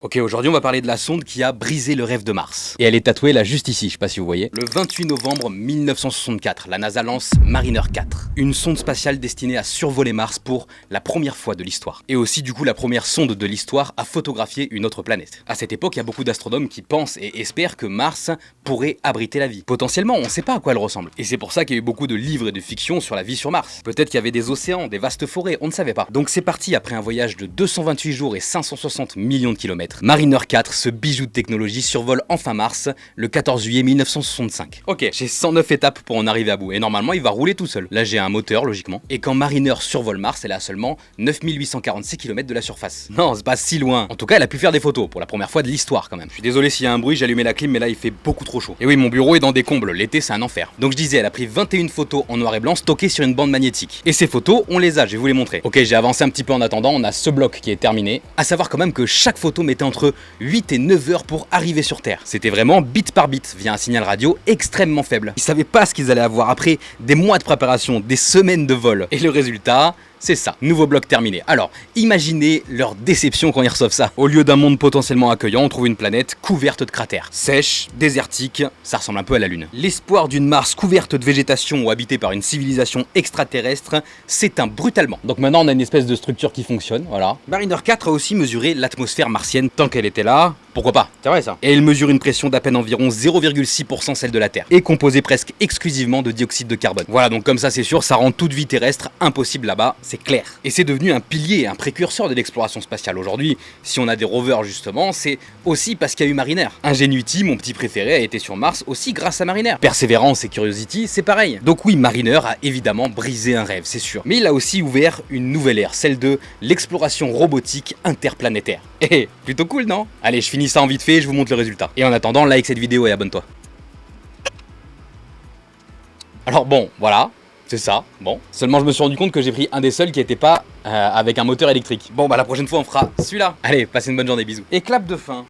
Ok, aujourd'hui on va parler de la sonde qui a brisé le rêve de Mars. Et elle est tatouée là juste ici, je sais pas si vous voyez. Le 28 novembre 1964, la NASA lance Mariner 4, une sonde spatiale destinée à survoler Mars pour la première fois de l'histoire. Et aussi du coup la première sonde de l'histoire à photographier une autre planète. À cette époque, il y a beaucoup d'astronomes qui pensent et espèrent que Mars pourrait abriter la vie. Potentiellement, on sait pas à quoi elle ressemble. Et c'est pour ça qu'il y a eu beaucoup de livres et de fiction sur la vie sur Mars. Peut-être qu'il y avait des océans, des vastes forêts, on ne savait pas. Donc c'est parti après un voyage de 228 jours et 560 millions de kilomètres. Mariner 4, ce bijou de technologie, survole enfin Mars le 14 juillet 1965. Ok, j'ai 109 étapes pour en arriver à bout, et normalement il va rouler tout seul. Là j'ai un moteur logiquement, et quand Mariner survole Mars, elle est à seulement 9846 km de la surface. Non, c'est pas si loin. En tout cas, elle a pu faire des photos, pour la première fois de l'histoire quand même. Je suis désolé s'il y a un bruit, j'ai allumé la clim, mais là il fait beaucoup trop chaud. Et oui, mon bureau est dans des combles, l'été c'est un enfer. Donc je disais, elle a pris 21 photos en noir et blanc stockées sur une bande magnétique. Et ces photos, on les a, je vais vous les montrer. Ok, j'ai avancé un petit peu en attendant, on a ce bloc qui est terminé. À savoir quand même que chaque photo mettait entre 8 et 9 heures pour arriver sur Terre. C'était vraiment bit par bit, via un signal radio extrêmement faible. Ils savaient pas ce qu'ils allaient avoir après des mois de préparation, des semaines de vol. Et le résultat, c'est ça, nouveau bloc terminé. Alors, imaginez leur déception quand ils reçoivent ça. Au lieu d'un monde potentiellement accueillant, on trouve une planète couverte de cratères. Sèche, désertique, ça ressemble un peu à la Lune. L'espoir d'une Mars couverte de végétation ou habitée par une civilisation extraterrestre s'éteint brutalement. Donc maintenant on a une espèce de structure qui fonctionne, voilà. Mariner 4 a aussi mesuré l'atmosphère martienne tant qu'elle était là. Pourquoi pas? C'est vrai ça. Et elle mesure une pression d'à peine environ 0,6% celle de la Terre, et composée presque exclusivement de dioxyde de carbone. Voilà, donc comme ça c'est sûr, ça rend toute vie terrestre impossible là-bas, c'est clair. Et c'est devenu un pilier, un précurseur de l'exploration spatiale. Aujourd'hui, si on a des rovers justement, c'est aussi parce qu'il y a eu Mariner. Ingenuity, mon petit préféré, a été sur Mars aussi grâce à Mariner. Perseverance et Curiosity, c'est pareil. Donc oui, Mariner a évidemment brisé un rêve, c'est sûr. Mais il a aussi ouvert une nouvelle ère, celle de l'exploration robotique interplanétaire. Eh, plutôt cool, non? Allez, je finis ça en vite fait, je vous montre le résultat. Et en attendant, like cette vidéo et abonne-toi. Alors bon, voilà, c'est ça, bon. Seulement je me suis rendu compte que j'ai pris un des seuls qui était pas avec un moteur électrique. Bon bah la prochaine fois on fera celui-là. Allez, passez une bonne journée, bisous. Et clap de fin.